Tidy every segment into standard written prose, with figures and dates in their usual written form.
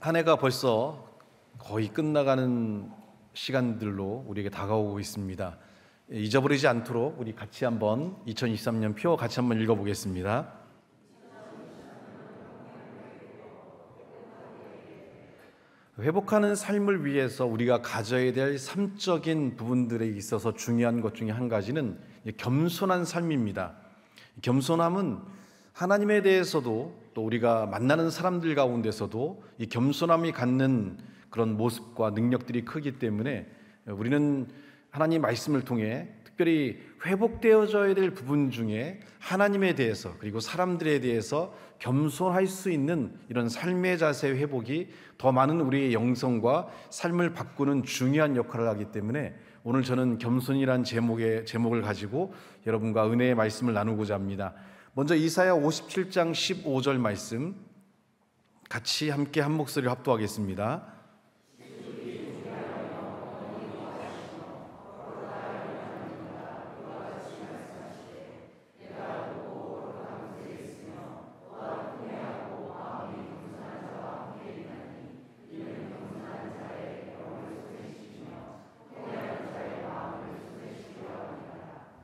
한 해가 벌써 거의 끝나가는 시간들로 우리에게 다가오고 있습니다. 잊어버리지 않도록 우리 같이 한번 2023년 표 같이 한번 읽어보겠습니다. 회복하는 삶을 위해서 우리가 가져야 될 삶적인 부분들에 있어서 중요한 것 중에 한 가지는 겸손한 삶입니다. 겸손함은 하나님에 대해서도 또 우리가 만나는 사람들 가운데서도 이 겸손함이 갖는 그런 모습과 능력들이 크기 때문에 우리는 하나님 말씀을 통해 특별히 회복되어져야 될 부분 중에 하나님에 대해서 그리고 사람들에 대해서 겸손할 수 있는 이런 삶의 자세 회복이 더 많은 우리의 영성과 삶을 바꾸는 중요한 역할을 하기 때문에 오늘 저는 겸손이란 제목을 가지고 여러분과 은혜의 말씀을 나누고자 합니다. 먼저 이사야 57장 15절 말씀 같이 함께 한 목소리로 합독하겠습니다.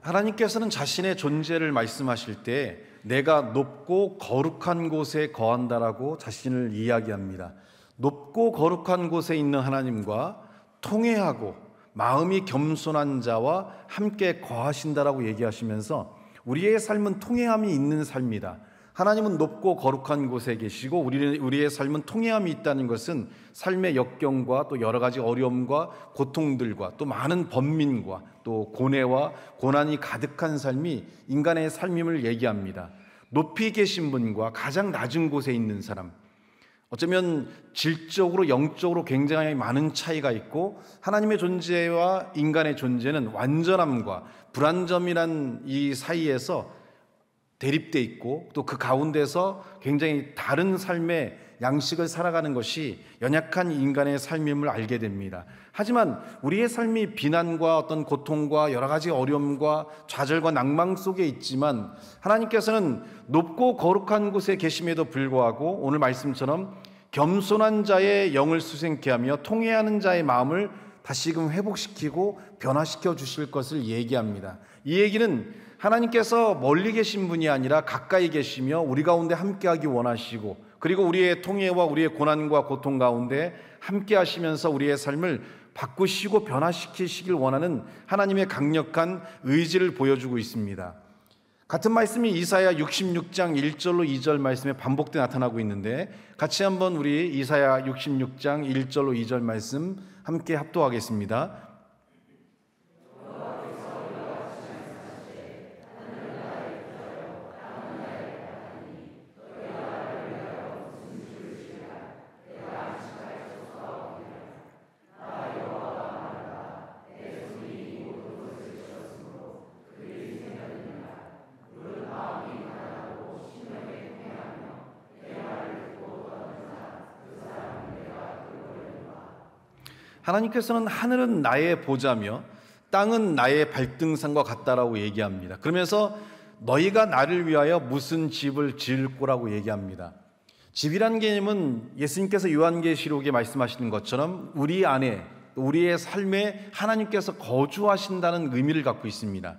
하나님께서는 자신의 존재를 말씀하실 때 내가 높고 거룩한 곳에 거한다라고 자신을 이야기합니다. 높고 거룩한 곳에 있는 하나님과 통회하고 마음이 겸손한 자와 함께 거하신다라고 얘기하시면서 우리의 삶은 통회함이 있는 삶이다. 하나님은 높고 거룩한 곳에 계시고 우리의 삶은 통회함이 있다는 것은 삶의 역경과 또 여러 가지 어려움과 고통들과 또 많은 번민과 또 고뇌와 고난이 가득한 삶이 인간의 삶임을 얘기합니다. 높이 계신 분과 가장 낮은 곳에 있는 사람, 어쩌면 질적으로 영적으로 굉장히 많은 차이가 있고 하나님의 존재와 인간의 존재는 완전함과 불완전이란 이 사이에서 대립돼 있고 또 그 가운데서 굉장히 다른 삶의 양식을 살아가는 것이 연약한 인간의 삶임을 알게 됩니다. 하지만 우리의 삶이 비난과 어떤 고통과 여러 가지 어려움과 좌절과 낭망 속에 있지만 하나님께서는 높고 거룩한 곳에 계심에도 불구하고 오늘 말씀처럼 겸손한 자의 영을 수생케 하며 통회하는 자의 마음을 다시금 회복시키고 변화시켜 주실 것을 얘기합니다. 이 얘기는 하나님께서 멀리 계신 분이 아니라 가까이 계시며 우리 가운데 함께하기 원하시고 그리고 우리의 통해와 우리의 고난과 고통 가운데 함께하시면서 우리의 삶을 바꾸시고 변화시키시길 원하는 하나님의 강력한 의지를 보여주고 있습니다. 같은 말씀이 이사야 66장 1절로 2절 말씀에 반복돼 나타나고 있는데 같이 한번 우리 이사야 66장 1절로 2절 말씀 함께 합독하겠습니다. 하나님께서는 하늘은 나의 보좌며 땅은 나의 발등상과 같다라고 얘기합니다. 그러면서 너희가 나를 위하여 무슨 집을 지을 거라고 얘기합니다. 집이라는 개념은 예수님께서 요한계시록에 말씀하시는 것처럼 우리 안에 우리의 삶에 하나님께서 거주하신다는 의미를 갖고 있습니다.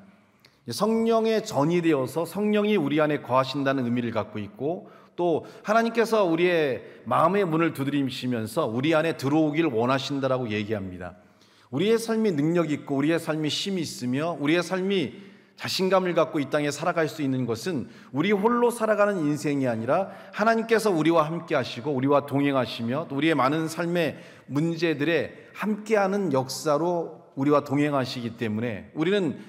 성령의 전이 되어서 성령이 우리 안에 거하신다는 의미를 갖고 있고 또 하나님께서 우리의 마음의 문을 두드리시면서 우리 안에 들어오길 원하신다라고 얘기합니다. 우리의 삶이 능력이 있고 우리의 삶이 힘이 있으며 우리의 삶이 자신감을 갖고 이 땅에 살아갈 수 있는 것은 우리 홀로 살아가는 인생이 아니라 하나님께서 우리와 함께 하시고 우리와 동행하시며 또 우리의 많은 삶의 문제들에 함께하는 역사로 우리와 동행하시기 때문에 우리는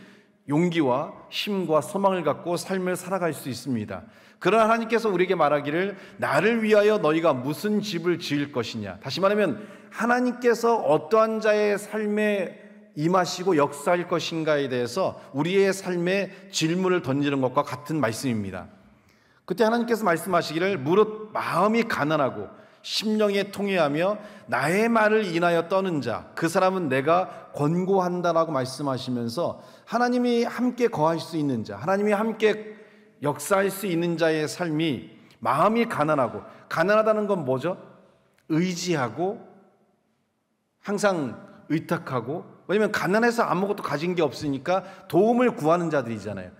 용기와 힘과 소망을 갖고 삶을 살아갈 수 있습니다. 그러나 하나님께서 우리에게 말하기를 나를 위하여 너희가 무슨 집을 지을 것이냐. 다시 말하면 하나님께서 어떠한 자의 삶에 임하시고 역사할 것인가에 대해서 우리의 삶에 질문을 던지는 것과 같은 말씀입니다. 그때 하나님께서 말씀하시기를 무릇 마음이 가난하고 심령에 통회하며 나의 말을 인하여 떠는 자 그 사람은 내가 권고한다라고 말씀하시면서 하나님이 함께 거할 수 있는 자, 하나님이 함께 역사할 수 있는 자의 삶이 마음이 가난하고, 가난하다는 건 뭐죠? 의지하고 항상 의탁하고, 왜냐면 가난해서 아무것도 가진 게 없으니까 도움을 구하는 자들이잖아요.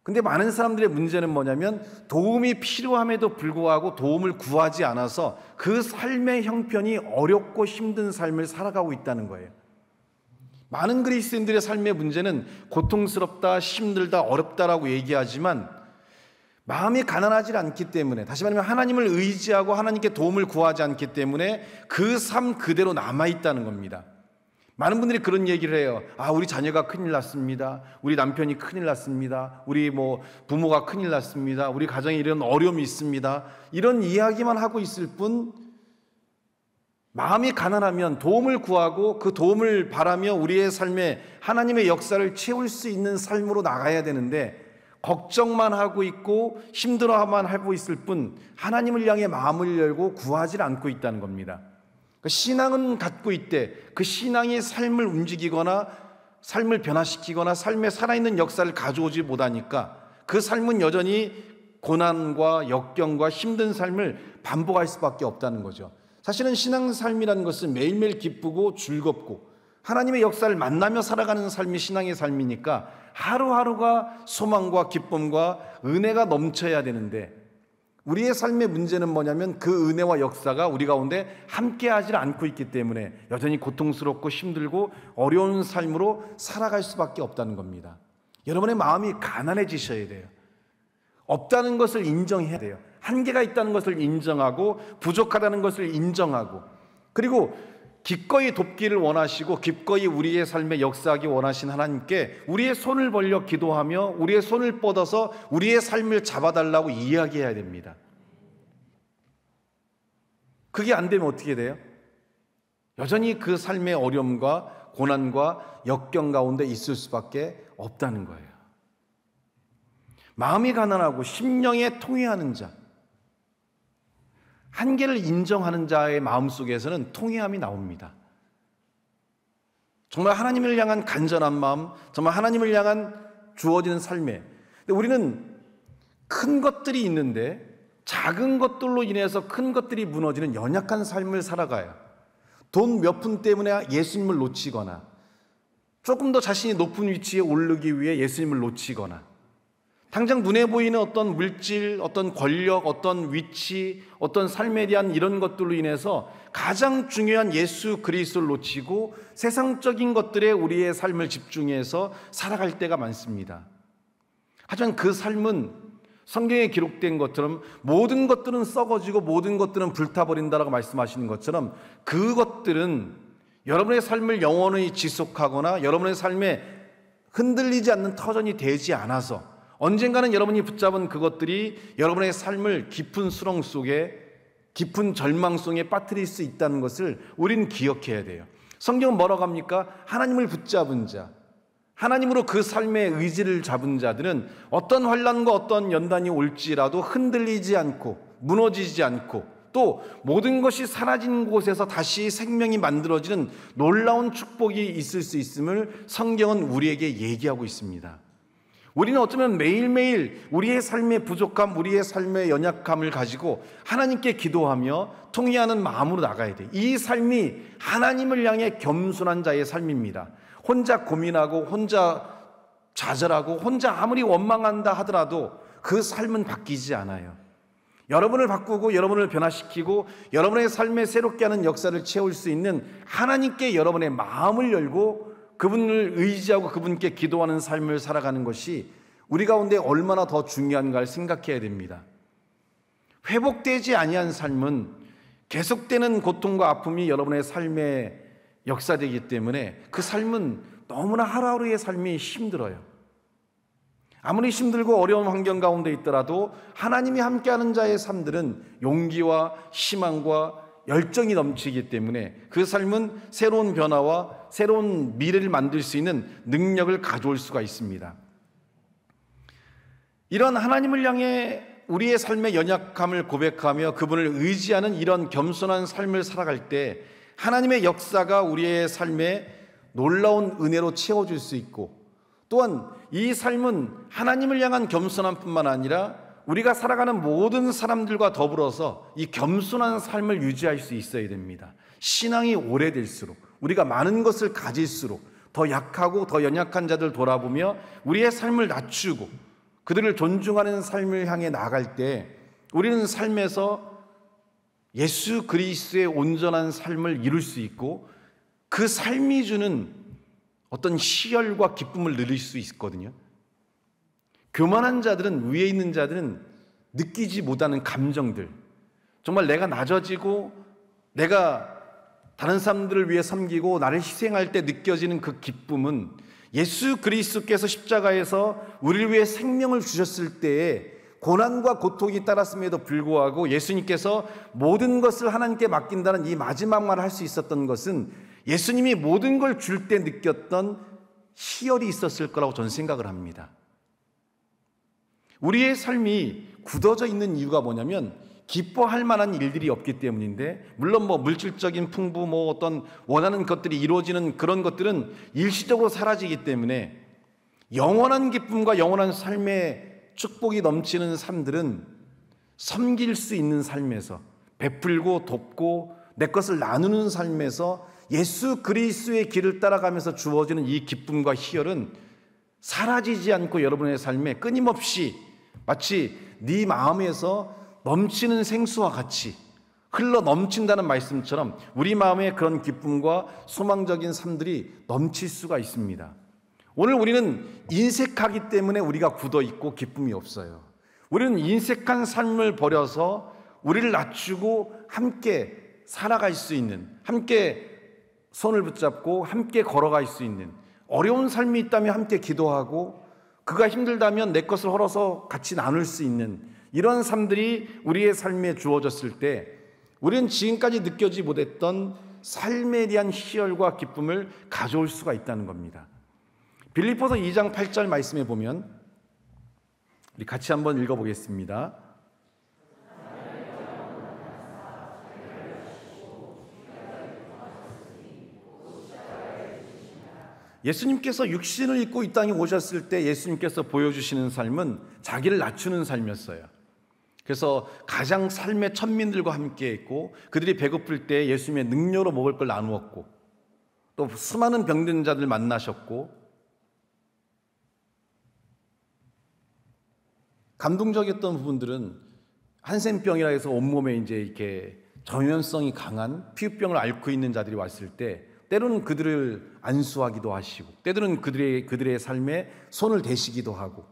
근데 많은 사람들의 문제는 뭐냐면 도움이 필요함에도 불구하고 도움을 구하지 않아서 그 삶의 형편이 어렵고 힘든 삶을 살아가고 있다는 거예요. 많은 그리스도인들의 삶의 문제는 고통스럽다, 힘들다, 어렵다라고 얘기하지만 마음이 가난하지 않기 때문에, 다시 말하면 하나님을 의지하고 하나님께 도움을 구하지 않기 때문에 그 삶 그대로 남아있다는 겁니다. 많은 분들이 그런 얘기를 해요. 우리 자녀가 큰일 났습니다. 우리 남편이 큰일 났습니다. 우리 부모가 큰일 났습니다. 우리 가정에 이런 어려움이 있습니다. 이런 이야기만 하고 있을 뿐, 마음이 가난하면 도움을 구하고 그 도움을 바라며 우리의 삶에 하나님의 역사를 채울 수 있는 삶으로 나가야 되는데, 걱정만 하고 있고 힘들어만 하고 있을 뿐 하나님을 향해 마음을 열고 구하지 않고 있다는 겁니다. 신앙은 갖고 있되 그 신앙이 삶을 움직이거나 삶을 변화시키거나 삶의 살아있는 역사를 가져오지 못하니까 그 삶은 여전히 고난과 역경과 힘든 삶을 반복할 수밖에 없다는 거죠. 사실은 신앙 삶이라는 것은 매일매일 기쁘고 즐겁고 하나님의 역사를 만나며 살아가는 삶이 신앙의 삶이니까 하루하루가 소망과 기쁨과 은혜가 넘쳐야 되는데, 우리의 삶의 문제는 뭐냐면 그 은혜와 역사가 우리 가운데 함께하지 않고 있기 때문에 여전히 고통스럽고 힘들고 어려운 삶으로 살아갈 수밖에 없다는 겁니다. 여러분의 마음이 가난해지셔야 돼요. 없다는 것을 인정해야 돼요. 한계가 있다는 것을 인정하고 부족하다는 것을 인정하고, 그리고 기꺼이 돕기를 원하시고 기꺼이 우리의 삶에 역사하기 원하신 하나님께 우리의 손을 벌려 기도하며 우리의 손을 뻗어서 우리의 삶을 잡아달라고 이야기해야 됩니다. 그게 안 되면 어떻게 돼요? 여전히 그 삶의 어려움과 고난과 역경 가운데 있을 수밖에 없다는 거예요. 마음이 가난하고 심령에 통회하는 자, 한계를 인정하는 자의 마음속에서는 통회함이 나옵니다. 정말 하나님을 향한 간절한 마음, 정말 하나님을 향한 주어지는 삶에, 근데 우리는 큰 것들이 있는데 작은 것들로 인해서 큰 것들이 무너지는 연약한 삶을 살아가요. 돈 몇 푼 때문에 예수님을 놓치거나, 조금 더 자신이 높은 위치에 오르기 위해 예수님을 놓치거나, 당장 눈에 보이는 어떤 물질, 어떤 권력, 어떤 위치, 어떤 삶에 대한 이런 것들로 인해서 가장 중요한 예수 그리스도를 놓치고 세상적인 것들에 우리의 삶을 집중해서 살아갈 때가 많습니다. 하지만 그 삶은 성경에 기록된 것처럼 모든 것들은 썩어지고 모든 것들은 불타버린다라고 말씀하시는 것처럼, 그것들은 여러분의 삶을 영원히 지속하거나 여러분의 삶에 흔들리지 않는 터전이 되지 않아서 언젠가는 여러분이 붙잡은 그것들이 여러분의 삶을 깊은 수렁 속에, 깊은 절망 속에 빠뜨릴 수 있다는 것을 우리는 기억해야 돼요. 성경은 뭐라고 합니까? 하나님을 붙잡은 자, 하나님으로 그 삶의 의지를 잡은 자들은 어떤 환난과 어떤 연단이 올지라도 흔들리지 않고 무너지지 않고, 또 모든 것이 사라진 곳에서 다시 생명이 만들어지는 놀라운 축복이 있을 수 있음을 성경은 우리에게 얘기하고 있습니다. 우리는 어쩌면 매일매일 우리의 삶의 부족함, 우리의 삶의 연약함을 가지고 하나님께 기도하며 통회하는 마음으로 나가야 돼요. 이 삶이 하나님을 향해 겸손한 자의 삶입니다. 혼자 고민하고 혼자 좌절하고 혼자 아무리 원망한다 하더라도 그 삶은 바뀌지 않아요. 여러분을 바꾸고 여러분을 변화시키고 여러분의 삶에 새롭게 하는 역사를 채울 수 있는 하나님께 여러분의 마음을 열고 그분을 의지하고 그분께 기도하는 삶을 살아가는 것이 우리 가운데 얼마나 더 중요한가를 생각해야 됩니다. 회복되지 아니한 삶은 계속되는 고통과 아픔이 여러분의 삶에 역사되기 때문에 그 삶은 너무나 하루하루의 삶이 힘들어요. 아무리 힘들고 어려운 환경 가운데 있더라도 하나님이 함께하는 자의 삶들은 용기와 희망과 열정이 넘치기 때문에 그 삶은 새로운 변화와 새로운 미래를 만들 수 있는 능력을 가져올 수가 있습니다. 이런 하나님을 향해 우리의 삶의 연약함을 고백하며 그분을 의지하는 이런 겸손한 삶을 살아갈 때 하나님의 역사가 우리의 삶에 놀라운 은혜로 채워질 수 있고, 또한 이 삶은 하나님을 향한 겸손함뿐만 아니라 우리가 살아가는 모든 사람들과 더불어서 이 겸손한 삶을 유지할 수 있어야 됩니다. 신앙이 오래될수록, 우리가 많은 것을 가질수록 더 약하고 더 연약한 자들 돌아보며 우리의 삶을 낮추고 그들을 존중하는 삶을 향해 나아갈 때 우리는 삶에서 예수 그리스도의 온전한 삶을 이룰 수 있고 그 삶이 주는 어떤 희열과 기쁨을 누릴 수 있거든요. 교만한 자들은, 위에 있는 자들은 느끼지 못하는 감정들, 정말 내가 낮아지고 내가 다른 사람들을 위해 섬기고 나를 희생할 때 느껴지는 그 기쁨은 예수 그리스도께서 십자가에서 우리를 위해 생명을 주셨을 때에 고난과 고통이 따랐음에도 불구하고 예수님께서 모든 것을 하나님께 맡긴다는 이 마지막 말을 할 수 있었던 것은 예수님이 모든 걸 줄 때 느꼈던 희열이 있었을 거라고 저는 생각을 합니다. 우리의 삶이 굳어져 있는 이유가 뭐냐면 기뻐할 만한 일들이 없기 때문인데, 물론 물질적인 풍부, 어떤 원하는 것들이 이루어지는 그런 것들은 일시적으로 사라지기 때문에 영원한 기쁨과 영원한 삶의 축복이 넘치는 삶들은 섬길 수 있는 삶에서, 베풀고 돕고 내 것을 나누는 삶에서 예수 그리스도의 길을 따라가면서 주어지는 이 기쁨과 희열은 사라지지 않고 여러분의 삶에 끊임없이 마치 네 마음에서 넘치는 생수와 같이 흘러 넘친다는 말씀처럼 우리 마음에 그런 기쁨과 소망적인 삶들이 넘칠 수가 있습니다. 오늘 우리는 인색하기 때문에 우리가 굳어있고 기쁨이 없어요. 우리는 인색한 삶을 버려서 우리를 낮추고 함께 살아갈 수 있는, 함께 손을 붙잡고 함께 걸어갈 수 있는, 어려운 삶이 있다면 함께 기도하고 그가 힘들다면 내 것을 헐어서 같이 나눌 수 있는 이런 삶들이 우리의 삶에 주어졌을 때 우리는 지금까지 느껴지지 못했던 삶에 대한 희열과 기쁨을 가져올 수가 있다는 겁니다. 빌립보서 2장 8절 말씀에 보면 우리 같이 한번 읽어보겠습니다. 예수님께서 육신을 입고 이 땅에 오셨을 때 예수님께서 보여주시는 삶은 자기를 낮추는 삶이었어요. 그래서 가장 삶의 천민들과 함께 했고 그들이 배고플 때 예수님의 능력으로 먹을 걸 나누었고 또 수많은 병든 자들 만나셨고 감동적이었던 부분들은 한센병이라 해서 온몸에 이제 이렇게 전염성이 강한 피부병을 앓고 있는 자들이 왔을 때 때로는 그들을 안수하기도 하시고 때로는 그들의 삶에 손을 대시기도 하고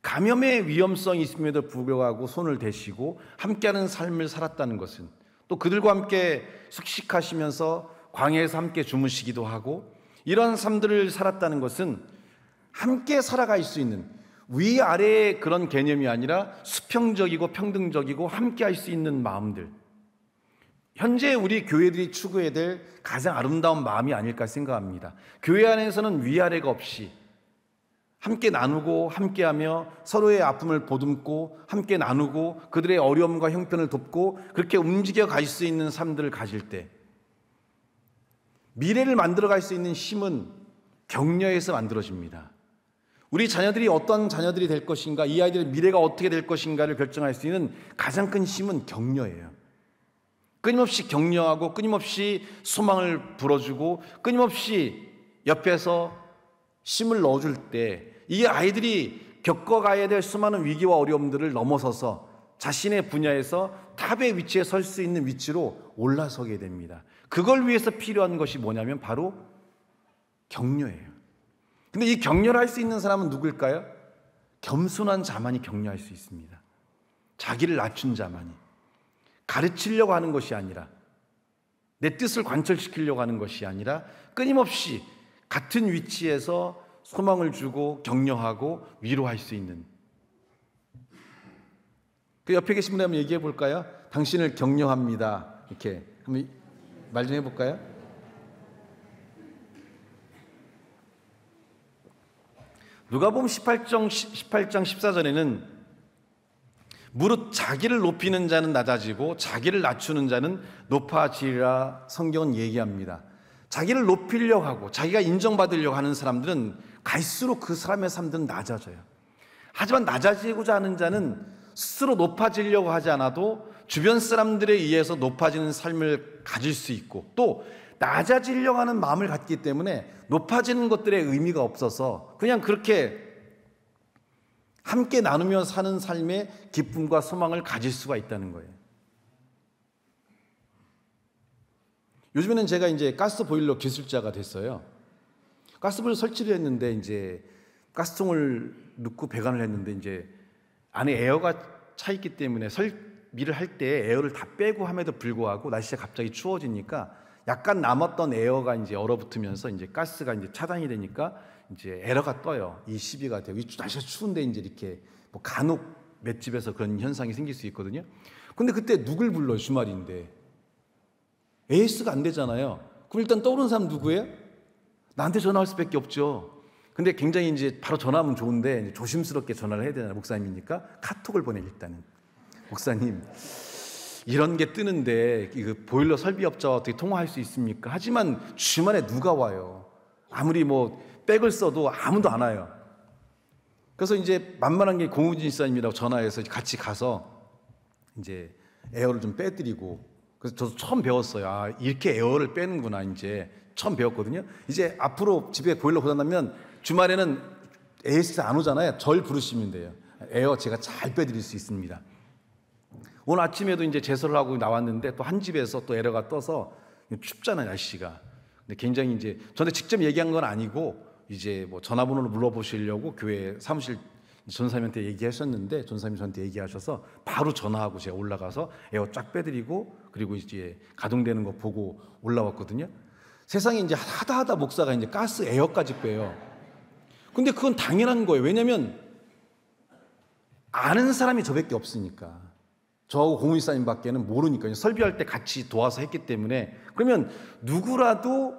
감염의 위험성이 있음에도 불구하고 손을 대시고 함께하는 삶을 살았다는 것은 또 그들과 함께 숙식하시면서 광야에서 함께 주무시기도 하고 이런 삶들을 살았다는 것은 함께 살아갈 수 있는 위아래의 그런 개념이 아니라 수평적이고 평등적이고 함께할 수 있는 마음들, 현재 우리 교회들이 추구해야 될 가장 아름다운 마음이 아닐까 생각합니다. 교회 안에서는 위아래가 없이 함께 나누고 함께하며 서로의 아픔을 보듬고 함께 나누고 그들의 어려움과 형편을 돕고 그렇게 움직여 갈 수 있는 삶들을 가질 때 미래를 만들어갈 수 있는 힘은 격려에서 만들어집니다. 우리 자녀들이 어떤 자녀들이 될 것인가, 이 아이들의 미래가 어떻게 될 것인가를 결정할 수 있는 가장 큰 힘은 격려예요. 끊임없이 격려하고 끊임없이 소망을 불어주고 끊임없이 옆에서 힘을 넣어줄 때 이 아이들이 겪어가야 될 수많은 위기와 어려움들을 넘어서서 자신의 분야에서 탑의 위치에 설 수 있는 위치로 올라서게 됩니다. 그걸 위해서 필요한 것이 뭐냐면 바로 격려예요. 근데 이 격려를 할 수 있는 사람은 누구일까요? 겸손한 자만이 격려할 수 있습니다. 자기를 낮춘 자만이. 가르치려고 하는 것이 아니라 내 뜻을 관철시키려고 하는 것이 아니라 끊임없이 같은 위치에서 소망을 주고 격려하고 위로할 수 있는, 그 옆에 계신 분에 한번 얘기해 볼까요? 당신을 격려합니다. 이렇게 한번 말 좀 해볼까요? 누가복음 18장 14절에는 무릇 자기를 높이는 자는 낮아지고 자기를 낮추는 자는 높아지리라 성경은 얘기합니다. 자기를 높이려고 하고 자기가 인정받으려고 하는 사람들은 갈수록 그 사람의 삶들은 낮아져요. 하지만 낮아지고자 하는 자는 스스로 높아지려고 하지 않아도 주변 사람들에 의해서 높아지는 삶을 가질 수 있고, 또 낮아지려고 하는 마음을 갖기 때문에 높아지는 것들의 의미가 없어서 그냥 그렇게 함께 나누며 사는 삶의 기쁨과 소망을 가질 수가 있다는 거예요. 요즘에는 제가 이제 가스 보일러 기술자가 됐어요. 가스 보일러 설치를 했는데 이제 가스통을 넣고 배관을 했는데 이제 안에 에어가 차 있기 때문에 설비를 할 때 에어를 다 빼고 함에도 불구하고 날씨가 갑자기 추워지니까 약간 남았던 에어가 이제 얼어붙으면서 이제 가스가 이제 차단이 되니까 이제 에러가 떠요. 이 시비가 되고, 날씨가 추운데 이제 이렇게 뭐 간혹 맷집에서 그런 현상이 생길 수 있거든요. 근데 그때 누굴 불러요? 주말인데. AS가 안 되잖아요. 그럼 일단 떠오르는 사람 누구예요? 나한테 전화할 수밖에 없죠. 근데 굉장히 이제 바로 전화하면 좋은데 이제 조심스럽게 전화를 해야 되잖아요. 목사님이니까 카톡을 보내. 일단은 목사님 이런 게 뜨는데 그 보일러 설비업자와 어떻게 통화할 수 있습니까? 하지만 주말에 누가 와요? 아무리 뭐 백을 써도 아무도 안 와요. 그래서 이제 만만한 게 공우진 집사님이라고 전화해서 같이 가서 이제 에어를 좀 빼드리고, 그래서 저도 처음 배웠어요. 아, 이렇게 에어를 빼는구나. 이제 처음 배웠거든요. 이제 앞으로 집에 보일러 고장나면 주말에는 AS 안 오잖아요. 절 부르시면 돼요. 에어 제가 잘 빼드릴 수 있습니다. 오늘 아침에도 이제 제설을 하고 나왔는데 또 한 집에서 또 에러가 떠서 춥잖아요, 날씨가. 근데 굉장히 이제 저한테 직접 얘기한 건 아니고 이제 뭐 전화번호를 물어보시려고 교회 사무실 전사님한테 얘기하셨는데, 전사님이 저한테 얘기하셔서 바로 전화하고 제가 올라가서 에어 쫙 빼드리고 그리고 이제 가동되는 거 보고 올라왔거든요. 세상에 이제 하다 목사가 이제 가스 에어까지 빼요. 근데 그건 당연한 거예요. 왜냐면 아는 사람이 저밖에 없으니까. 저하고 공의사님 밖에는 모르니까요. 설비할 때 같이 도와서 했기 때문에. 그러면 누구라도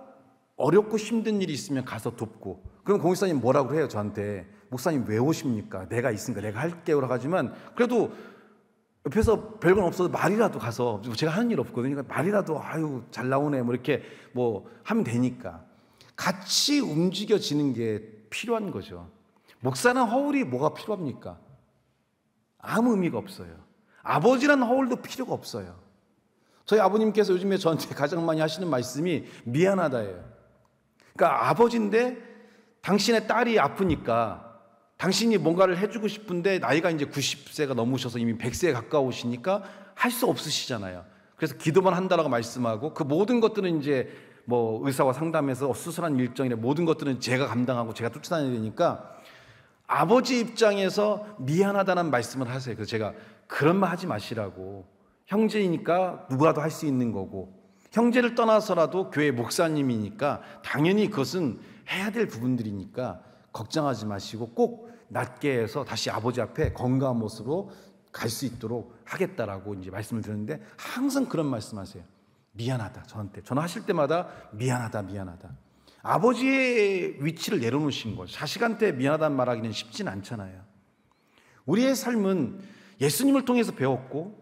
어렵고 힘든 일이 있으면 가서 돕고, 그럼 공의사님 뭐라고 해요? 저한테 목사님 왜 오십니까? 내가 있으니까 내가 할게요. 하지만 그래도 옆에서 별건 없어도 말이라도 가서, 제가 하는 일 없거든요. 그러니까 말이라도 아유 잘 나오네 뭐 이렇게 뭐 하면 되니까 같이 움직여지는 게 필요한 거죠. 목사는 허울이 뭐가 필요합니까? 아무 의미가 없어요. 아버지란 허울도 필요가 없어요. 저희 아버님께서 요즘에 저한테 가장 많이 하시는 말씀이 미안하다예요. 그러니까 아버지인데 당신의 딸이 아프니까 당신이 뭔가를 해주고 싶은데 나이가 이제 90세가 넘으셔서 이미 100세에 가까우시니까 할 수 없으시잖아요. 그래서 기도만 한다라고 말씀하고, 그 모든 것들은 이제 뭐 의사와 상담해서 수술한 일정이나 모든 것들은 제가 감당하고 제가 쫓아다녀야 되니까 아버지 입장에서 미안하다는 말씀을 하세요. 그래서 제가 그런 말 하지 마시라고. 형제이니까 누구라도 할 수 있는 거고, 형제를 떠나서라도 교회 목사님이니까 당연히 그것은 해야 될 부분들이니까 걱정하지 마시고 꼭 낫게 해서 다시 아버지 앞에 건강한 모습으로 갈 수 있도록 하겠다라고 이제 말씀을 드렸는데, 항상 그런 말씀하세요. 미안하다. 저한테 전화하실 때마다 미안하다. 아버지의 위치를 내려놓으신 거죠. 자식한테 미안하다는 말하기는 쉽진 않잖아요. 우리의 삶은 예수님을 통해서 배웠고,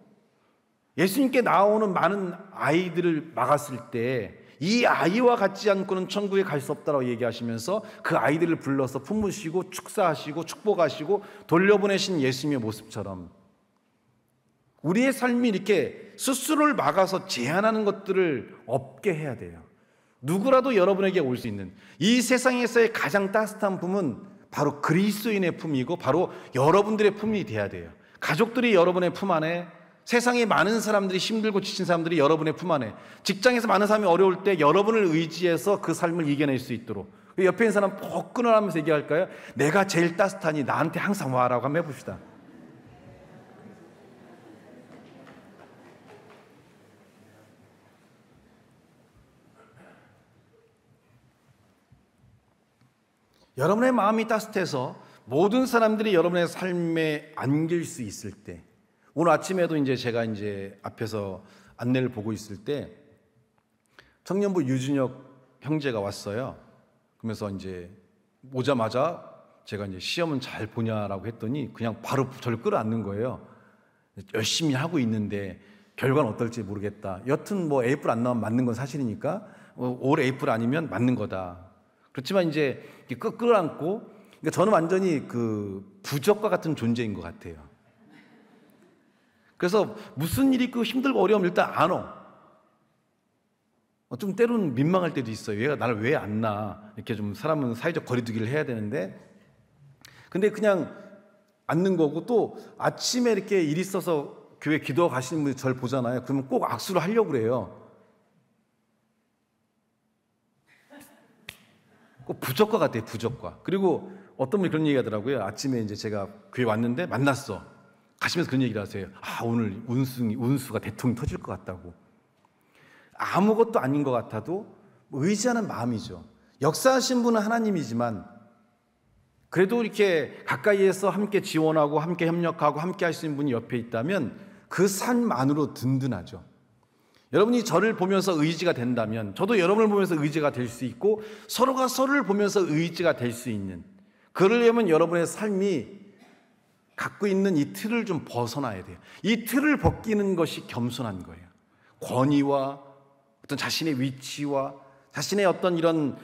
예수님께 나오는 많은 아이들을 막았을 때 이 아이와 같지 않고는 천국에 갈 수 없다고 얘기하시면서 그 아이들을 불러서 품으시고 축사하시고 축복하시고 돌려보내신 예수님의 모습처럼 우리의 삶이 이렇게 스스로를 막아서 제한하는 것들을 없게 해야 돼요. 누구라도 여러분에게 올 수 있는, 이 세상에서의 가장 따뜻한 품은 바로 그리스도인의 품이고 바로 여러분들의 품이 돼야 돼요. 가족들이 여러분의 품 안에, 세상에 많은 사람들이 힘들고 지친 사람들이 여러분의 품 안에, 직장에서 많은 사람이 어려울 때 여러분을 의지해서 그 삶을 이겨낼 수 있도록. 옆에 있는 사람 복근을 하면서 얘기할까요? 내가 제일 따뜻하니 나한테 항상 와라고 한번 해봅시다. 여러분의 마음이 따뜻해서 모든 사람들이 여러분의 삶에 안길 수 있을 때, 오늘 아침에도 이제 제가 이제 앞에서 안내를 보고 있을 때 청년부 유준혁 형제가 왔어요. 그러면서 이제 오자마자 제가 이제 시험은 잘 보냐라고 했더니 그냥 바로 저를 끌어안는 거예요. 열심히 하고 있는데 결과는 어떨지 모르겠다. 여튼 뭐 A뿔 안 나오면 맞는 건 사실이니까 올 A뿔 아니면 맞는 거다. 그렇지만 이제 끌어안고 그러니까 저는 완전히 그 부적과 같은 존재인 것 같아요. 그래서 무슨 일이 있고 힘들고 어려우면 일단 안 와. 좀 때로는 민망할 때도 있어요. 얘가 나를 왜 안 나? 이렇게 좀 사람은 사회적 거리두기를 해야 되는데, 근데 그냥 앉는 거고, 또 아침에 이렇게 일 있어서 교회 기도 가시는 분이 저를 보잖아요. 그러면 꼭 악수를 하려고 그래요. 꼭 부적과 같아요, 부적과. 그리고 어떤 분이 그런 얘기 하더라고요. 아침에 이제 제가 교회 왔는데 만났어. 가시면서 그런 얘기를 하세요. 아, 오늘 운수가 대통령 터질 것 같다고. 아무것도 아닌 것 같아도 의지하는 마음이죠. 역사하신 분은 하나님이지만 그래도 이렇게 가까이에서 함께 지원하고 함께 협력하고 함께 할 수 있는 분이 옆에 있다면 그 삶만으로 든든하죠. 여러분이 저를 보면서 의지가 된다면 저도 여러분을 보면서 의지가 될 수 있고 서로가 서로를 보면서 의지가 될 수 있는, 그러려면 여러분의 삶이 갖고 있는 이 틀을 좀 벗어나야 돼요. 이 틀을 벗기는 것이 겸손한 거예요. 권위와 어떤 자신의 위치와 자신의 어떤 이런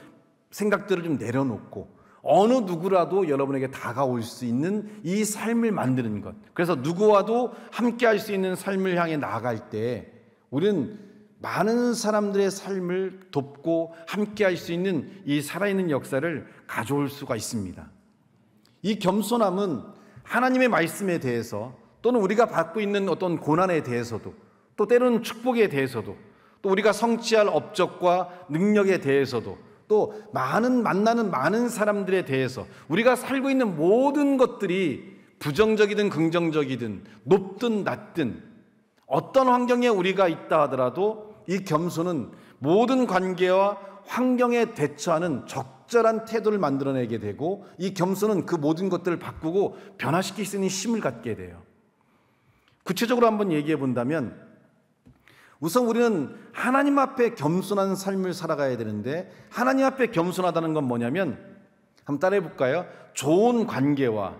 생각들을 좀 내려놓고 어느 누구라도 여러분에게 다가올 수 있는 이 삶을 만드는 것. 그래서 누구와도 함께 할 수 있는 삶을 향해 나아갈 때 우리는 많은 사람들의 삶을 돕고 함께 할 수 있는 이 살아있는 역사를 가져올 수가 있습니다. 이 겸손함은 하나님의 말씀에 대해서 또는 우리가 받고 있는 어떤 고난에 대해서도 또 때로는 축복에 대해서도 또 우리가 성취할 업적과 능력에 대해서도 또 만나는 많은 사람들에 대해서 우리가 살고 있는 모든 것들이 부정적이든 긍정적이든 높든 낮든 어떤 환경에 우리가 있다 하더라도 이 겸손은 모든 관계와 환경에 대처하는 적절한 태도를 만들어내게 되고 이 겸손은 그 모든 것들을 바꾸고 변화시킬 수 있는 힘을 갖게 돼요. 구체적으로 한번 얘기해 본다면 우선 우리는 하나님 앞에 겸손한 삶을 살아가야 되는데 하나님 앞에 겸손하다는 건 뭐냐면 한번 따라해 볼까요? 좋은 관계와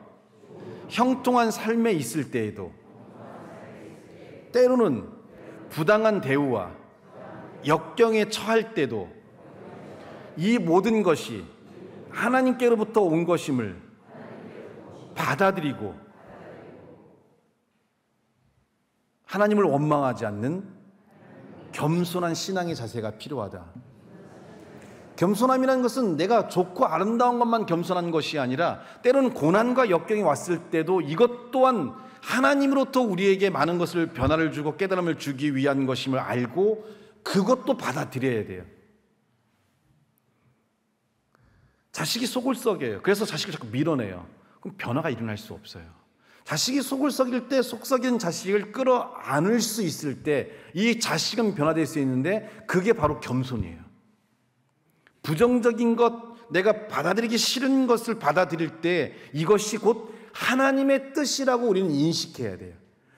형통한 삶에 있을 때에도 때로는 부당한 대우와 역경에 처할 때도 이 모든 것이 하나님께로부터 온 것임을 받아들이고 하나님을 원망하지 않는 겸손한 신앙의 자세가 필요하다. 겸손함이라는 것은 내가 좋고 아름다운 것만 겸손한 것이 아니라 때로는 고난과 역경이 왔을 때도 이것 또한 하나님으로부터 우리에게 많은 것을 변화를 주고 깨달음을 주기 위한 것임을 알고 그것도 받아들여야 돼요. 자식이 속을 썩여요. 그래서 자식을 자꾸 밀어내요. 그럼 변화가 일어날 수 없어요. 자식이 속을 썩일 때 속 썩인 자식을 끌어안을 수 있을 때 이 자식은 변화될 수 있는데 그게 바로 겸손이에요. 부정적인 것, 내가 받아들이기 싫은 것을 받아들일 때 이것이 곧 하나님의 뜻이라고 우리는 인식해야 돼요.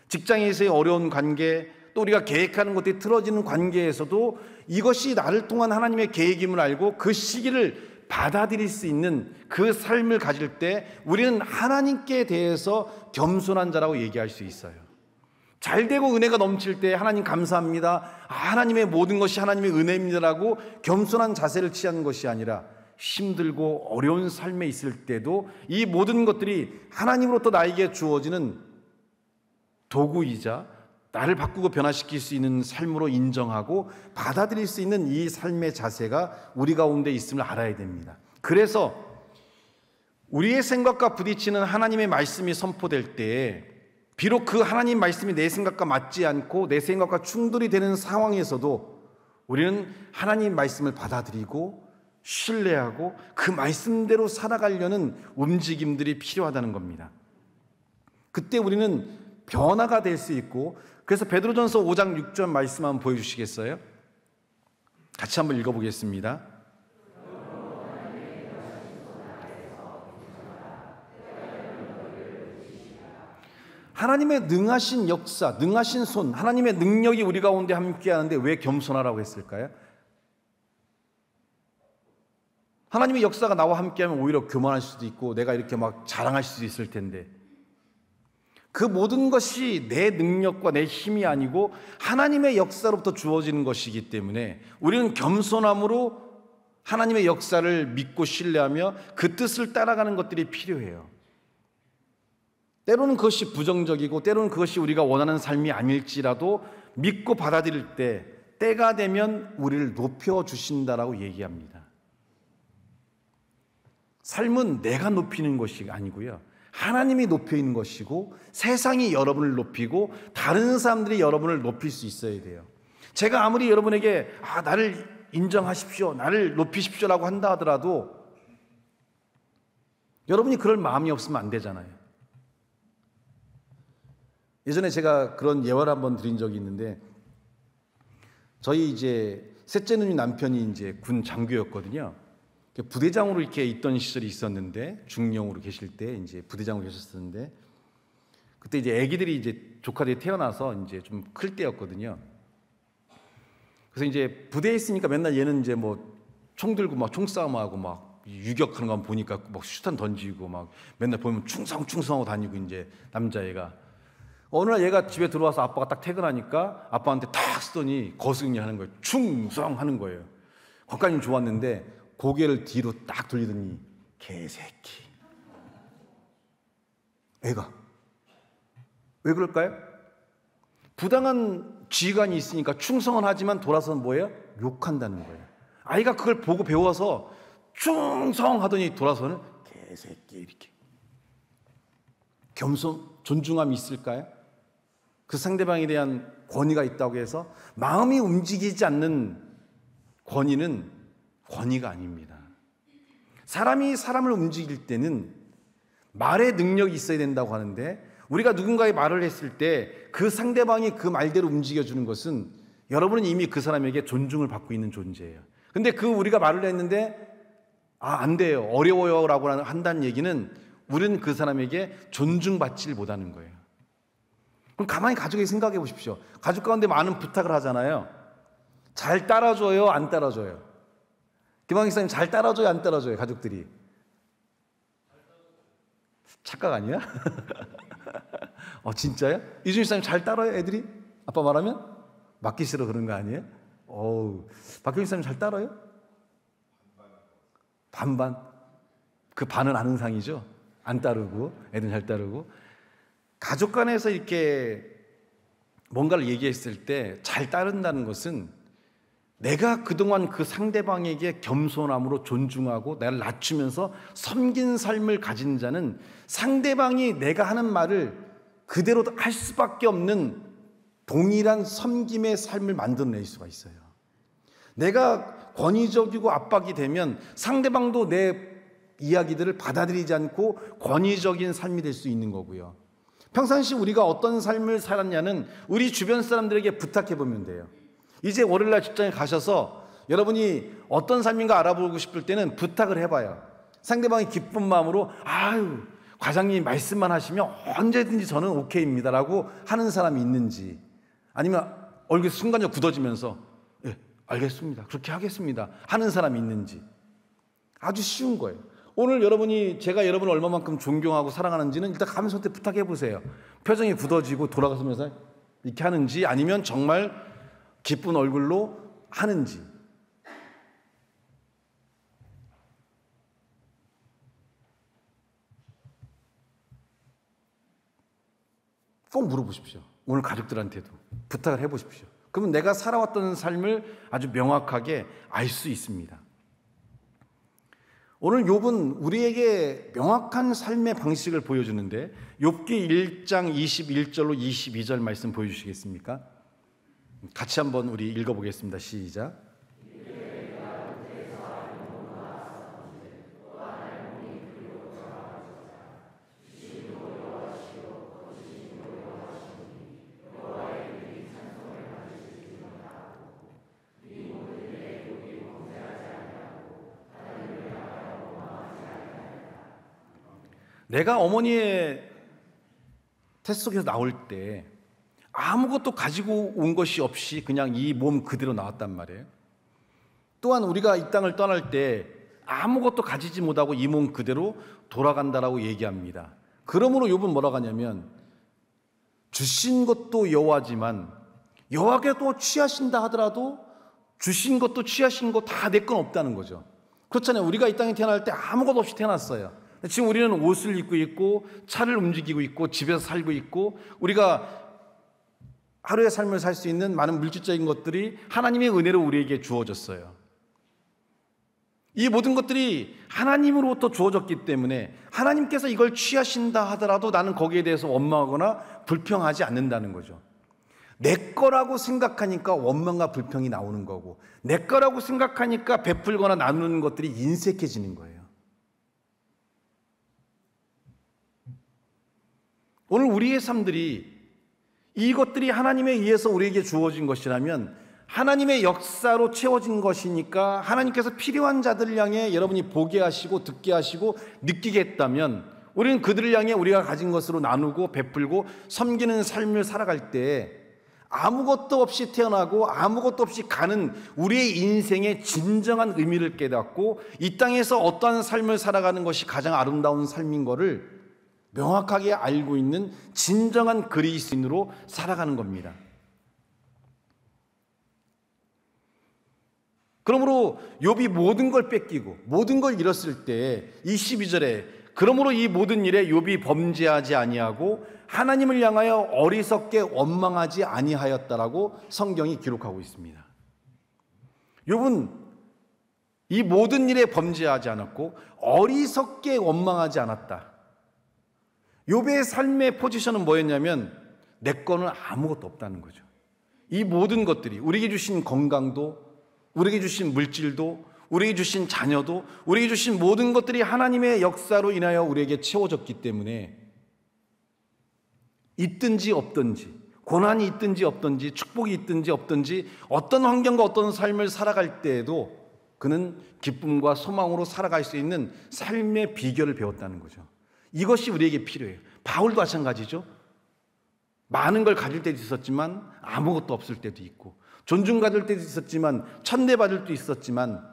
직장에서의 어려운 관계, 또 우리가 계획하는 것들이 틀어지는 관계에서도 이것이 나를 통한 하나님의 계획임을 알고 그 시기를 받아들일 수 있는 그 삶을 가질 때 우리는 하나님께 대해서 겸손한 자라고 얘기할 수 있어요. 잘 되고 은혜가 넘칠 때 하나님 감사합니다. 하나님의 모든 것이 하나님의 은혜입니다라고 겸손한 자세를 취하는 것이 아니라 힘들고 어려운 삶에 있을 때도 이 모든 것들이 하나님으로부터 나에게 주어지는 도구이자 나를 바꾸고 변화시킬 수 있는 삶으로 인정하고 받아들일 수 있는 이 삶의 자세가 우리 가운데 있음을 알아야 됩니다. 그래서 우리의 생각과 부딪히는 하나님의 말씀이 선포될 때에 비록 그 하나님 말씀이 내 생각과 맞지 않고 내 생각과 충돌이 되는 상황에서도 우리는 하나님 말씀을 받아들이고 신뢰하고 그 말씀대로 살아가려는 움직임들이 필요하다는 겁니다. 그때 우리는 변화가 될 수 있고, 그래서 베드로전서 5장 6절 말씀 한번 보여주시겠어요? 같이 한번 읽어보겠습니다. 하나님의 능하신 역사, 능하신 손, 하나님의 능력이 우리 가운데 함께하는데 왜 겸손하라고 했을까요? 하나님의 역사가 나와 함께하면 오히려 교만할 수도 있고 내가 이렇게 막 자랑할 수도 있을 텐데, 그 모든 것이 내 능력과 내 힘이 아니고 하나님의 역사로부터 주어지는 것이기 때문에 우리는 겸손함으로 하나님의 역사를 믿고 신뢰하며 그 뜻을 따라가는 것들이 필요해요. 때로는 그것이 부정적이고 때로는 그것이 우리가 원하는 삶이 아닐지라도 믿고 받아들일 때 때가 되면 우리를 높여주신다라고 얘기합니다. 삶은 내가 높이는 것이 아니고요, 하나님이 높이는 것이고 세상이 여러분을 높이고 다른 사람들이 여러분을 높일 수 있어야 돼요. 제가 아무리 여러분에게 나를 인정하십시오, 나를 높이십시오라고 한다 하더라도 여러분이 그럴 마음이 없으면 안 되잖아요. 예전에 제가 그런 예화를 한번 드린 적이 있는데, 저희 이제 셋째 누님 남편이 이제 군 장교였거든요. 부대장으로 이렇게 있던 시절이 있었는데, 중령으로 계실 때 이제 부대장으로 계셨었는데, 그때 이제 아기들이 이제 조카들이 태어나서 이제 좀 클 때였거든요. 그래서 이제 부대에 있으니까 맨날 얘는 이제 뭐 총 들고 막 총싸움하고 막 유격하는 거 보니까 막 수탄 던지고 막 맨날 보면 충성충성하고 다니고, 이제 남자애가 어느 날 얘가 집에 들어와서 아빠가 딱 퇴근하니까 아빠한테 탁 쓰더니 거스름이 하는 거예요. 충성하는 거예요. 거기까지는 좋았는데 고개를 뒤로 딱 돌리더니 개새끼. 애가 왜 그럴까요? 부당한 지휘관이 있으니까 충성은 하지만 돌아서는 뭐예요? 욕한다는 거예요. 아이가 그걸 보고 배워서 충성하더니 돌아서는 개새끼 이렇게. 겸손, 존중함이 있을까요? 그 상대방에 대한 권위가 있다고 해서 마음이 움직이지 않는 권위는 권위가 아닙니다. 사람이 사람을 움직일 때는 말의 능력이 있어야 된다고 하는데, 우리가 누군가의 말을 했을 때 그 상대방이 그 말대로 움직여주는 것은 여러분은 이미 그 사람에게 존중을 받고 있는 존재예요. 근데 그 우리가 말을 했는데 안 돼요, 어려워요 라고 한다는 얘기는 우리는 그 사람에게 존중받지를 못하는 거예요. 그럼 가만히 가족에게 생각해 보십시오. 가족 가운데 많은 부탁을 하잖아요. 잘 따라줘요, 안 따라줘요? 김학익 사님 잘 따라줘요, 안 따라줘요? 가족들이 착각 아니야? 진짜요? 이준희 사님 잘 따라요, 애들이? 아빠 말하면? 맞기 싫어 그런 거 아니에요? 박경희 사님 잘 따라요? 반반. 그 반은 아는 상이죠. 안 따르고, 애들은 잘 따르고. 가족 간에서 이렇게 뭔가를 얘기했을 때 잘 따른다는 것은 내가 그동안 그 상대방에게 겸손함으로 존중하고 나를 낮추면서 섬긴 삶을 가진 자는 상대방이 내가 하는 말을 그대로 할 수밖에 없는 동일한 섬김의 삶을 만들어낼 수가 있어요. 내가 권위적이고 압박이 되면 상대방도 내 이야기들을 받아들이지 않고 권위적인 삶이 될 수 있는 거고요. 평상시 우리가 어떤 삶을 살았냐는 우리 주변 사람들에게 부탁해 보면 돼요. 이제 월요일날 직장에 가셔서 여러분이 어떤 삶인가 알아보고 싶을 때는 부탁을 해봐요. 상대방이 기쁜 마음으로 과장님 말씀만 하시면 언제든지 저는 오케이입니다 라고 하는 사람이 있는지, 아니면 얼굴이 순간적으로 굳어지면서 예, 알겠습니다, 그렇게 하겠습니다 하는 사람이 있는지. 아주 쉬운 거예요. 오늘 제가 여러분을 얼마만큼 존경하고 사랑하는지는 일단 가면서 부탁해 보세요. 표정이 굳어지고 돌아가면서 이렇게 하는지, 아니면 정말 기쁜 얼굴로 하는지. 꼭 물어보십시오. 오늘 가족들한테도 부탁을 해보십시오. 그러면 내가 살아왔던 삶을 아주 명확하게 알 수 있습니다. 오늘 욥은 우리에게 명확한 삶의 방식을 보여주는데, 욥기 1장 21절로 22절 말씀 보여주시겠습니까? 같이 한번 우리 읽어보겠습니다. 시작. 내가 어머니의 뱃 속에서 나올 때 아무것도 가지고 온 것이 없이 그냥 이 몸 그대로 나왔단 말이에요. 또한 우리가 이 땅을 떠날 때 아무것도 가지지 못하고 이 몸 그대로 돌아간다라고 얘기합니다. 그러므로 욥은 뭐라고 하냐면, 주신 것도 여호와지만 여호와께도 취하신다 하더라도 주신 것도 취하신 거 다 내 건 없다는 거죠. 그렇잖아요. 우리가 이 땅에 태어날 때 아무것도 없이 태어났어요. 지금 우리는 옷을 입고 있고 차를 움직이고 있고 집에서 살고 있고 우리가 하루의 삶을 살 수 있는 많은 물질적인 것들이 하나님의 은혜로 우리에게 주어졌어요. 이 모든 것들이 하나님으로부터 주어졌기 때문에 하나님께서 이걸 취하신다 하더라도 나는 거기에 대해서 원망하거나 불평하지 않는다는 거죠. 내 거라고 생각하니까 원망과 불평이 나오는 거고, 내 거라고 생각하니까 베풀거나 나누는 것들이 인색해지는 거예요. 오늘 우리의 삶들이 이것들이 하나님에 의해서 우리에게 주어진 것이라면 하나님의 역사로 채워진 것이니까 하나님께서 필요한 자들을 향해 여러분이 보게 하시고 듣게 하시고 느끼게 했다면 우리는 그들을 향해 우리가 가진 것으로 나누고 베풀고 섬기는 삶을 살아갈 때 아무것도 없이 태어나고 아무것도 없이 가는 우리의 인생의 진정한 의미를 깨닫고 이 땅에서 어떠한 삶을 살아가는 것이 가장 아름다운 삶인 것을 명확하게 알고 있는 진정한 그리스도인으로 살아가는 겁니다. 그러므로 욥이 모든 걸 뺏기고 모든 걸 잃었을 때 이 12절에 그러므로 이 모든 일에 욥이 범죄하지 아니하고 하나님을 향하여 어리석게 원망하지 아니하였다라고 성경이 기록하고 있습니다. 욥은 이 모든 일에 범죄하지 않았고 어리석게 원망하지 않았다. 욥의 삶의 포지션은 뭐였냐면 내 거는 아무것도 없다는 거죠. 이 모든 것들이 우리에게 주신 건강도, 우리에게 주신 물질도, 우리에게 주신 자녀도, 우리에게 주신 모든 것들이 하나님의 역사로 인하여 우리에게 채워졌기 때문에 있든지 없든지, 고난이 있든지 없든지, 축복이 있든지 없든지, 어떤 환경과 어떤 삶을 살아갈 때에도 그는 기쁨과 소망으로 살아갈 수 있는 삶의 비결을 배웠다는 거죠. 이것이 우리에게 필요해요. 바울도 마찬가지죠. 많은 걸 가질 때도 있었지만 아무것도 없을 때도 있고, 존중받을 때도 있었지만 천대받을 때도 있었지만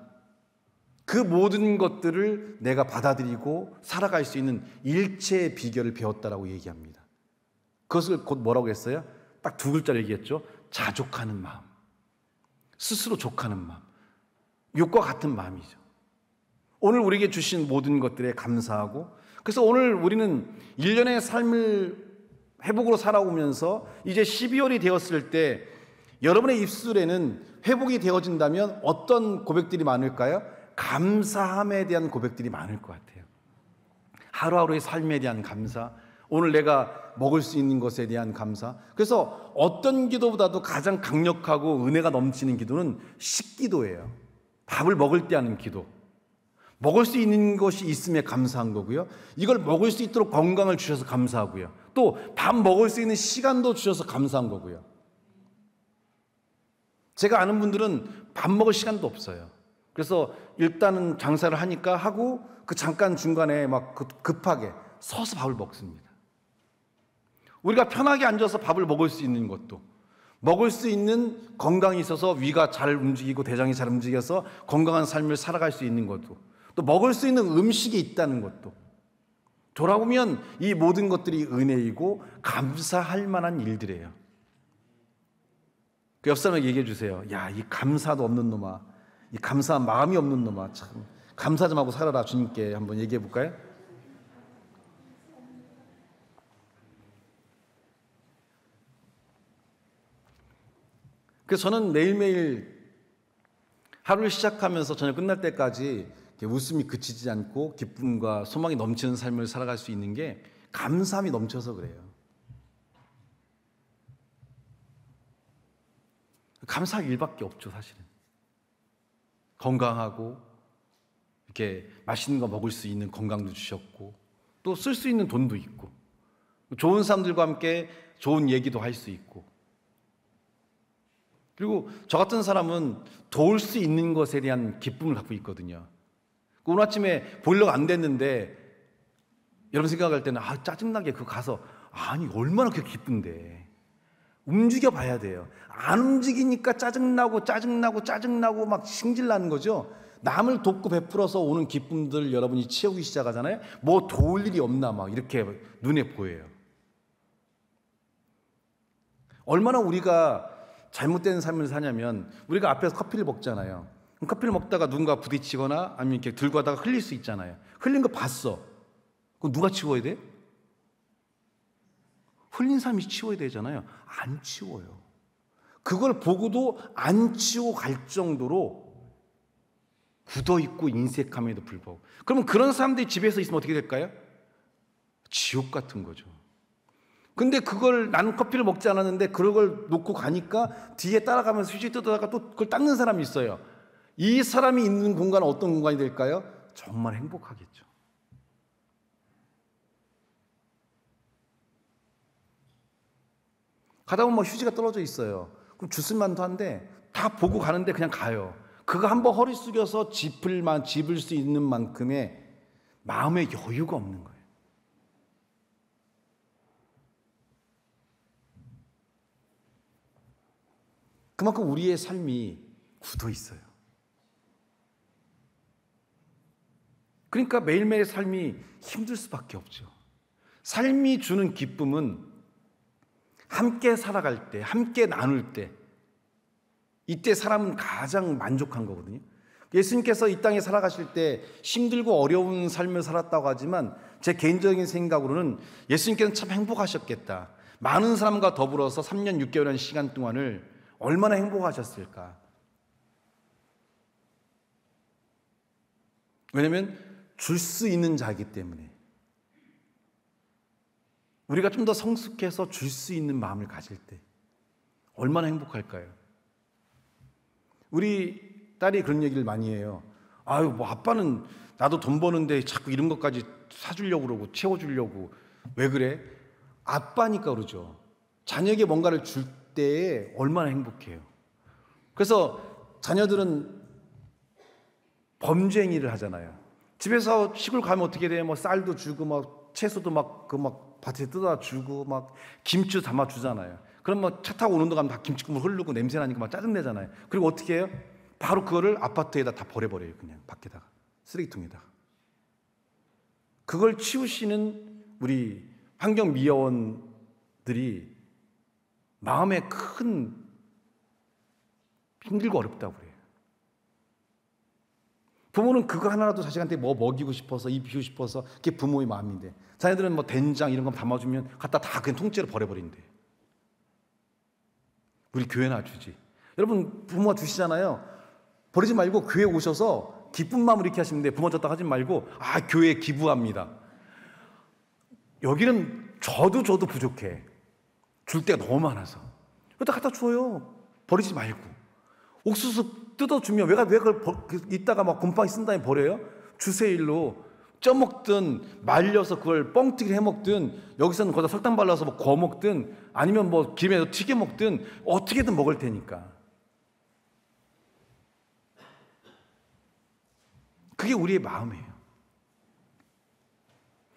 그 모든 것들을 내가 받아들이고 살아갈 수 있는 일체의 비결을 배웠다라고 얘기합니다. 그것을 곧 뭐라고 했어요? 딱 두 글자를 얘기했죠. 자족하는 마음, 스스로 족하는 마음, 욥과 같은 마음이죠. 오늘 우리에게 주신 모든 것들에 감사하고, 그래서 오늘 우리는 1년의 삶을 회복으로 살아오면서 이제 12월이 되었을 때 여러분의 입술에는 회복이 되어진다면 어떤 고백들이 많을까요? 감사함에 대한 고백들이 많을 것 같아요. 하루하루의 삶에 대한 감사, 오늘 내가 먹을 수 있는 것에 대한 감사. 그래서 어떤 기도보다도 가장 강력하고 은혜가 넘치는 기도는 식기도예요. 밥을 먹을 때 하는 기도. 먹을 수 있는 것이 있음에 감사한 거고요. 이걸 먹을 수 있도록 건강을 주셔서 감사하고요. 또 밥 먹을 수 있는 시간도 주셔서 감사한 거고요. 제가 아는 분들은 밥 먹을 시간도 없어요. 그래서 일단은 장사를 하니까 하고 그 잠깐 중간에 막 급하게 서서 밥을 먹습니다. 우리가 편하게 앉아서 밥을 먹을 수 있는 것도, 먹을 수 있는 건강이 있어서 위가 잘 움직이고 대장이 잘 움직여서 건강한 삶을 살아갈 수 있는 것도, 또 먹을 수 있는 음식이 있다는 것도, 돌아보면 이 모든 것들이 은혜이고 감사할 만한 일들이에요. 그 옆 사람에게 얘기해 주세요. 야, 이 감사도 없는 놈아, 이 감사한 마음이 없는 놈아, 참 감사 좀 하고 살아라. 주님께 한번 얘기해 볼까요? 그래서 저는 매일매일 하루를 시작하면서 저녁 끝날 때까지 웃음이 그치지 않고 기쁨과 소망이 넘치는 삶을 살아갈 수 있는 게 감사함이 넘쳐서 그래요. 감사할 일밖에 없죠, 사실은. 건강하고 이렇게 맛있는 거 먹을 수 있는 건강도 주셨고, 또 쓸 수 있는 돈도 있고, 좋은 사람들과 함께 좋은 얘기도 할 수 있고, 그리고 저 같은 사람은 도울 수 있는 것에 대한 기쁨을 갖고 있거든요. 오늘 아침에 보일러가 안 됐는데 여러분 생각할 때는 짜증나게 그거 가서 아니 얼마나 그렇게 기쁜데 움직여 봐야 돼요. 안 움직이니까 짜증나고 막 승질나는 거죠. 남을 돕고 베풀어서 오는 기쁨들 여러분이 채우기 시작하잖아요. 뭐 도울 일이 없나 막 이렇게 눈에 보여요. 얼마나 우리가 잘못된 삶을 사냐면 우리가 앞에서 커피를 먹잖아요. 커피를 먹다가 누군가 부딪히거나 아니면 이렇게 들고 가다가 흘릴 수 있잖아요. 흘린 거 봤어. 그럼 누가 치워야 돼? 흘린 사람이 치워야 되잖아요. 안 치워요. 그걸 보고도 안 치우고 갈 정도로 굳어있고 인색함에도 불구하고. 그러면 그런 사람들이 집에서 있으면 어떻게 될까요? 지옥 같은 거죠. 근데 그걸 나는 커피를 먹지 않았는데 그걸 놓고 가니까 뒤에 따라가면서 휴지 뜯어다가 또 그걸 닦는 사람이 있어요. 이 사람이 있는 공간은 어떤 공간이 될까요? 정말 행복하겠죠. 가다 보면 휴지가 떨어져 있어요. 그럼 주술 만도 한데 다 보고 가는데 그냥 가요. 그거 한번 허리 숙여서 집을 수 있는 만큼의 마음의 여유가 없는 거예요. 그만큼 우리의 삶이 굳어 있어요. 그러니까 매일매일 삶이 힘들 수밖에 없죠. 삶이 주는 기쁨은 함께 살아갈 때, 함께 나눌 때, 이때 사람은 가장 만족한 거거든요. 예수님께서 이 땅에 살아가실 때 힘들고 어려운 삶을 살았다고 하지만 제 개인적인 생각으로는 예수님께서는 참 행복하셨겠다. 많은 사람과 더불어서 3년 6개월이라는 시간 동안을 얼마나 행복하셨을까. 왜냐하면 줄 수 있는 자이기 때문에. 우리가 좀 더 성숙해서 줄 수 있는 마음을 가질 때 얼마나 행복할까요? 우리 딸이 그런 얘기를 많이 해요. 아유, 뭐 아빠는 나도 돈 버는데 자꾸 이런 것까지 사주려고 그러고 채워주려고. 왜 그래? 아빠니까 그러죠. 자녀에게 뭔가를 줄 때에 얼마나 행복해요. 그래서 자녀들은 범죄행위를 하잖아요. 집에서 시골 가면 어떻게 돼요? 뭐 쌀도 주고 막 채소도 막 밭에 뜯어 주고 막 김치 담아 주잖아요. 그럼 뭐 차 타고 오는 동안 다 김치국물 흐르고 냄새 나니까 막 짜증 내잖아요. 그리고 어떻게 해요? 바로 그거를 아파트에다 다 버려버려요. 그냥 밖에다가 쓰레기통에다가. 그걸 치우시는 우리 환경미화원들이 마음에 큰 힘들고 어렵다고 그래요. 부모는 그거 하나라도 자식한테 뭐 먹이고 싶어서 입히고 싶어서 그게 부모의 마음인데 자녀들은 뭐 된장 이런 거 담아주면 갖다 다 그냥 통째로 버려버린대. 우리 교회나 주지. 여러분 부모가 주시잖아요. 버리지 말고 교회 오셔서 기쁜 마음으로 이렇게 하시면 돼. 부모 줬다 하지 말고 교회에 기부합니다. 여기는 저도 부족해. 줄 데가 너무 많아서. 여기다 갖다 줘요. 버리지 말고. 옥수수 뜯어주면 왜 그걸 이따가 막 곰팡이 쓴 다음에 버려요? 주세 일로. 쪄먹든 말려서 그걸 뻥튀기 해먹든 여기서는 거기다 설탕 발라서 뭐 구워 먹든 아니면 뭐 김에서 튀겨 먹든 어떻게든 먹을 테니까. 그게 우리의 마음이에요.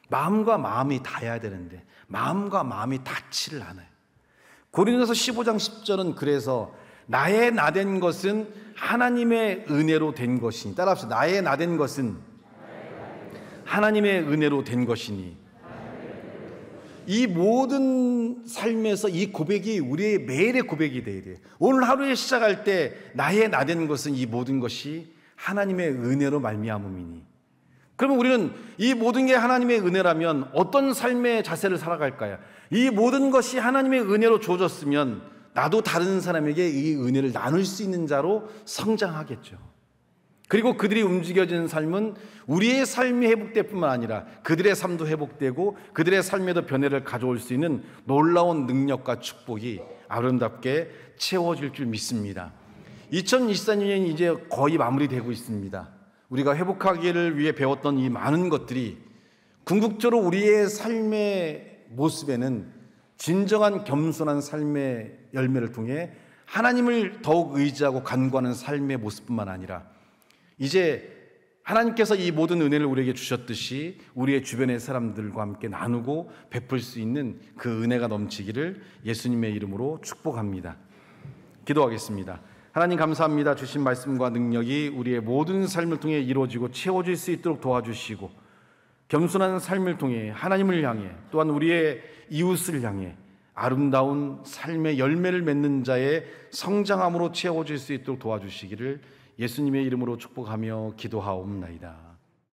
마음과 마음이 닿아야 되는데 마음과 마음이 닿지를 않아요. 고린도서 15장 10절은 그래서 나의 나된 것은 하나님의 은혜로 된 것이니, 따라합시다. 나의 나된 것은 하나님의 은혜로 된 것이니. 이 모든 삶에서 이 고백이 우리의 매일의 고백이 되어야 돼요. 오늘 하루에 시작할 때 나의 나된 것은 이 모든 것이 하나님의 은혜로 말미암음이니. 그러면 우리는 이 모든 게 하나님의 은혜라면 어떤 삶의 자세를 살아갈까요? 이 모든 것이 하나님의 은혜로 주어졌으면 나도 다른 사람에게 이 은혜를 나눌 수 있는 자로 성장하겠죠. 그리고 그들이 움직여지는 삶은 우리의 삶이 회복될 뿐만 아니라 그들의 삶도 회복되고 그들의 삶에도 변화를 가져올 수 있는 놀라운 능력과 축복이 아름답게 채워질 줄 믿습니다. 2024년이 이제 거의 마무리되고 있습니다. 우리가 회복하기를 위해 배웠던 이 많은 것들이 궁극적으로 우리의 삶의 모습에는 진정한 겸손한 삶의 열매를 통해 하나님을 더욱 의지하고 간구하는 삶의 모습뿐만 아니라 이제 하나님께서 이 모든 은혜를 우리에게 주셨듯이 우리의 주변의 사람들과 함께 나누고 베풀 수 있는 그 은혜가 넘치기를 예수님의 이름으로 축복합니다. 기도하겠습니다. 하나님 감사합니다. 주신 말씀과 능력이 우리의 모든 삶을 통해 이루어지고 채워질 수 있도록 도와주시고 겸손한 삶을 통해 하나님을 향해 또한 우리의 이웃을 향해 아름다운 삶의 열매를 맺는 자의 성장함으로 채워질 수 있도록 도와주시기를 예수님의 이름으로 축복하며 기도하옵나이다.